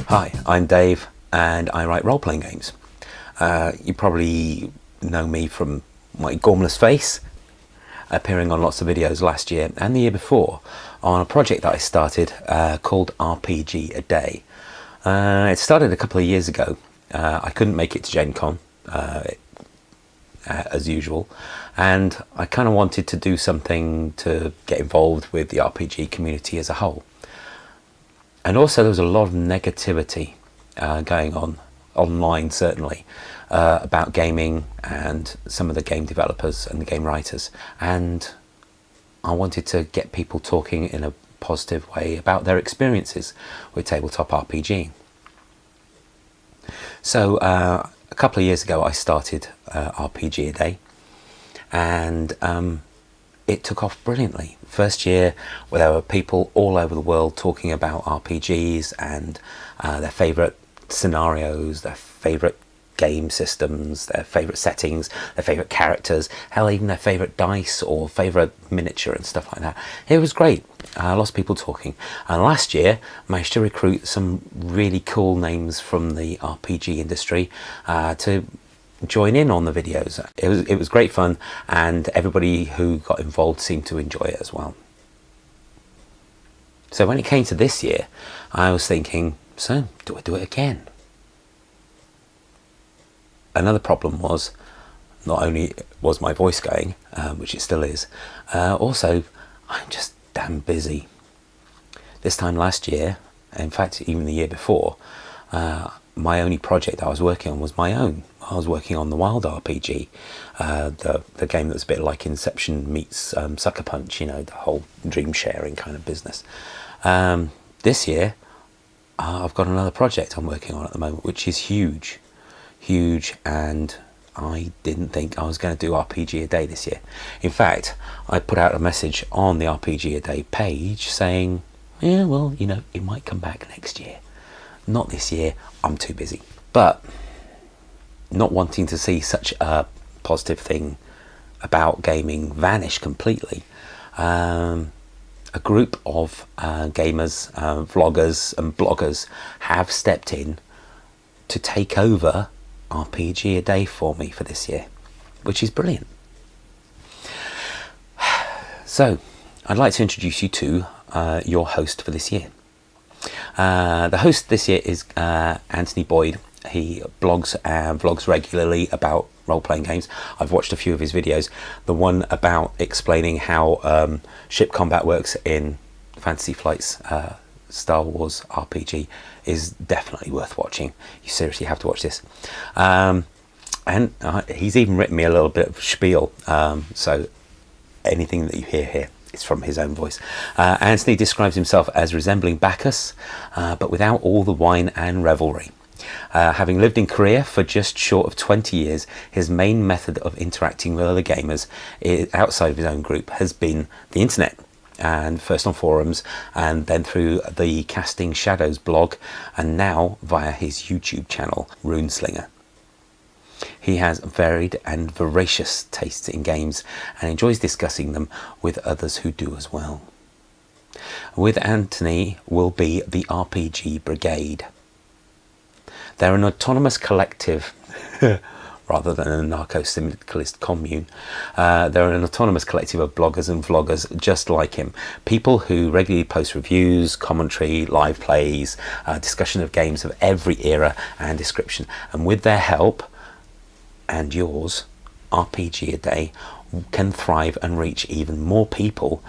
Hi, I'm Dave and I write role-playing games. You probably know me from my gormless face, appearing on lots of videos last year and the year before on a project that I started called RPGaDay. It started a couple of years ago. I couldn't make it to Gen Con, as usual, and I kind of wanted to do something to get involved with the RPG community as a whole. And also there was a lot of negativity going on online, certainly, about gaming and some of the game developers and the game writers. And I wanted to get people talking in a positive way about their experiences with tabletop RPG. So a couple of years ago I started RPGaDay, and it took off brilliantly. First year, well, there were people all over the world talking about RPGs and their favourite scenarios, their favourite game systems, their favourite settings, their favourite characters, hell, even their favourite dice or favourite miniature and stuff like that. It was great. Lots of people talking. And last year, managed to recruit some really cool names from the RPG industry to join in on the videos. It was great fun, and everybody who got involved seemed to enjoy it as well. So when it came to this year, I was thinking, so do I do it again? Another problem was, not only was my voice going, which it still is, also I'm just damn busy. This time last year, in fact even the year before, my only project I was working on was my own. I was working on the Wild RPG, the game that's a bit like Inception meets Sucker Punch, you know, the whole dream sharing kind of business. This year, I've got another project I'm working on at the moment, which is huge, and I didn't think I was going to do RPGaDay this year. In fact, I put out a message on the RPGaDay page saying, yeah, well, you know, it might come back next year. Not this year, I'm too busy. But not wanting to see such a positive thing about gaming vanish completely, a group of gamers, vloggers and bloggers have stepped in to take over RPGaDay for me for this year, which is brilliant. So I'd like to introduce you to your host for this year. The host this year is Anthony Boyd. He blogs and vlogs regularly about role-playing games. I've watched a few of his videos. The one about explaining how ship combat works in Fantasy Flight's Star Wars RPG is definitely worth watching. You seriously have to watch this. And he's even written me a little bit of spiel, so anything that you hear here is from his own voice. Anthony describes himself as resembling Bacchus, but without all the wine and revelry. Having lived in Korea for just short of 20 years, his main method of interacting with other gamers outside of his own group has been the internet, and first on forums, and then through the Casting Shadows blog, and now via his YouTube channel, Runeslinger. He has varied and voracious tastes in games and enjoys discussing them with others who do as well. With Anthony will be the RPG Brigade. They're an autonomous collective rather than a anarcho-syndicalist commune. They're an autonomous collective of bloggers and vloggers just like him. People who regularly post reviews, commentary, live plays, discussion of games of every era and description. And with their help, and yours, RPGaDay can thrive and reach even more people.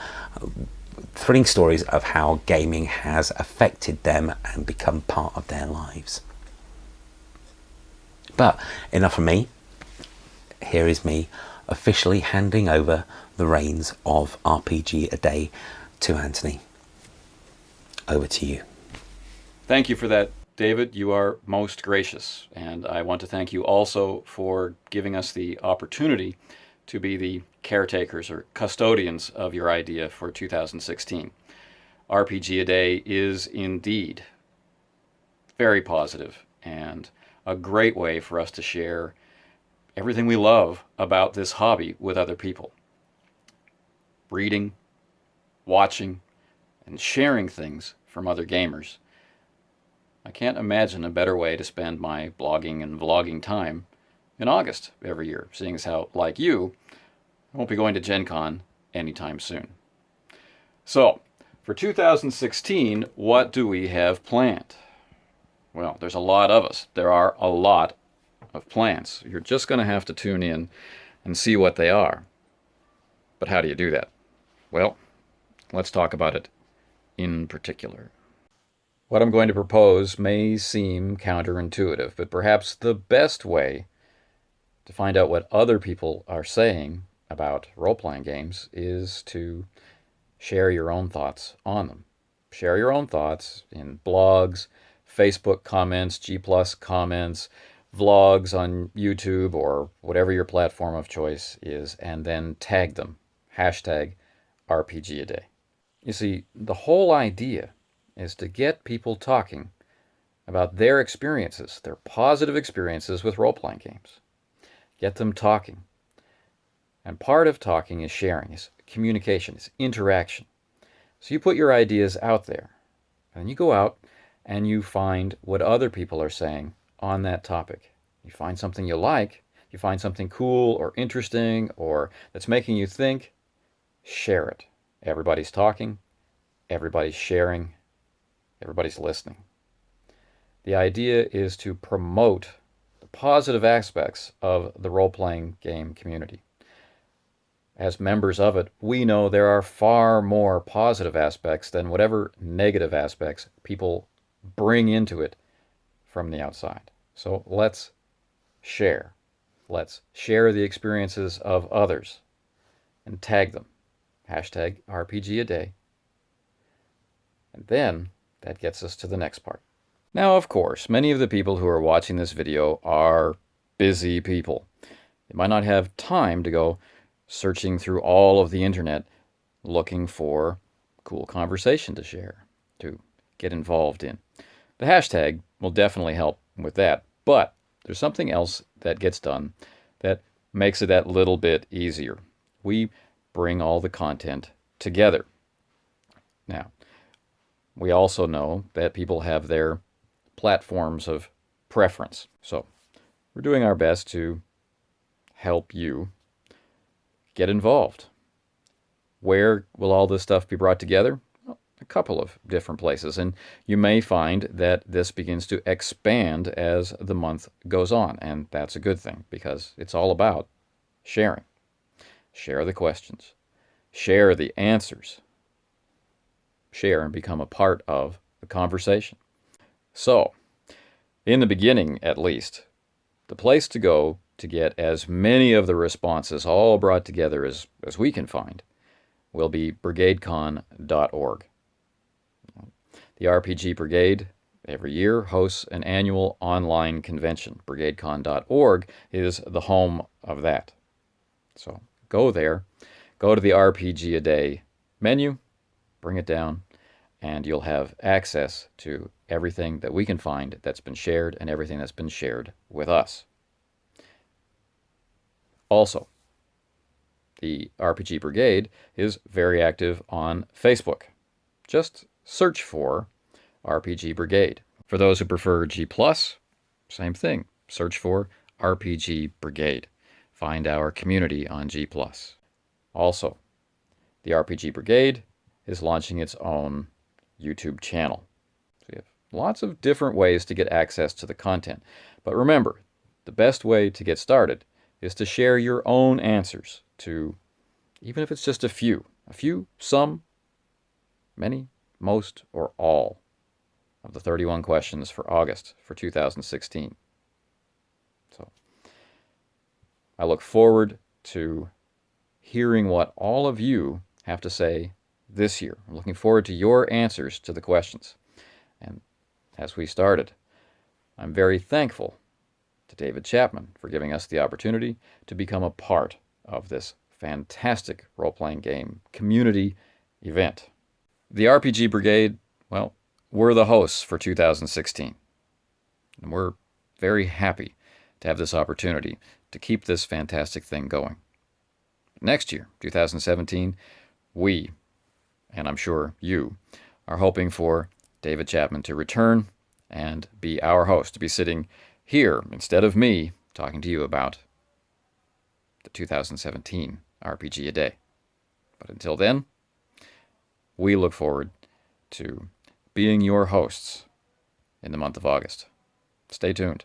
Thrilling stories of how gaming has affected them and become part of their lives. But enough from me. Here is me officially handing over the reins of RPGaDay to Anthony. Over to you. Thank you for that, David. You are most gracious. And I want to thank you also for giving us the opportunity to be the caretakers or custodians of your idea for 2016. RPGaDay is indeed very positive and a great way for us to share everything we love about this hobby with other people. Reading, watching, and sharing things from other gamers. I can't imagine a better way to spend my blogging and vlogging time in August every year, seeing as how, like you, I won't be going to Gen Con anytime soon. So, for 2016, what do we have planned? Well, there's a lot of us. There are a lot of plans. You're just going to have to tune in and see what they are. But how do you do that? Well, let's talk about it in particular. What I'm going to propose may seem counterintuitive, but perhaps the best way to find out what other people are saying about role-playing games is to share your own thoughts on them. Share your own thoughts in blogs, Facebook comments, G+ comments, vlogs on YouTube, or whatever your platform of choice is, and then tag them. Hashtag RPGaDay. You see, the whole idea is to get people talking about their experiences, their positive experiences with role-playing games. Get them talking. And part of talking is sharing, is communication, is interaction. So you put your ideas out there, and you go out and you find what other people are saying on that topic. You find something you like, you find something cool or interesting or that's making you think, share it. Everybody's talking, everybody's sharing, everybody's listening. The idea is to promote the positive aspects of the role-playing game community. As members of it, we know there are far more positive aspects than whatever negative aspects people bring into it from the outside. So let's share. Let's share the experiences of others and tag them. Hashtag RPGaDay. And then that gets us to the next part. Now, of course, many of the people who are watching this video are busy people. They might not have time to go searching through all of the internet looking for cool conversation to share, to get involved in. The hashtag will definitely help with that, but there's something else that gets done that makes it that little bit easier. We bring all the content together. Now, we also know that people have their platforms of preference, so we're doing our best to help you get involved. Where will all this stuff be brought together? Well, a couple of different places, and you may find that this begins to expand as the month goes on, and that's a good thing because it's all about sharing. Share the questions. Share the answers. Share and become a part of the conversation. So, in the beginning at least, the place to go to get as many of the responses all brought together as we can find will be brigadecon.org. The RPG Brigade every year hosts an annual online convention. brigadecon.org is the home of that. So go there, go to the RPGaDay menu, bring it down, and you'll have access to everything that we can find that's been shared and everything that's been shared with us. Also, the RPG Brigade is very active on Facebook. Just search for RPG Brigade. For those who prefer G+, same thing. Search for RPG Brigade. Find our community on G+. Also, the RPG Brigade is launching its own YouTube channel. So we have lots of different ways to get access to the content. But remember, the best way to get started is to share your own answers to, even if it's just a few, some, many, most, or all of the 31 questions for August for 2016. So I look forward to hearing what all of you have to say this year. I'm looking forward to your answers to the questions. And as we started, I'm very thankful to David Chapman for giving us the opportunity to become a part of this fantastic role-playing game community event. The RPG Brigade, well, we're the hosts for 2016. And we're very happy to have this opportunity to keep this fantastic thing going. Next year, 2017, we, and I'm sure you, are hoping for David Chapman to return and be our host, to be sitting here instead of me talking to you about the 2017 RPGaDay. But until then, we look forward to being your hosts in the month of August. Stay tuned.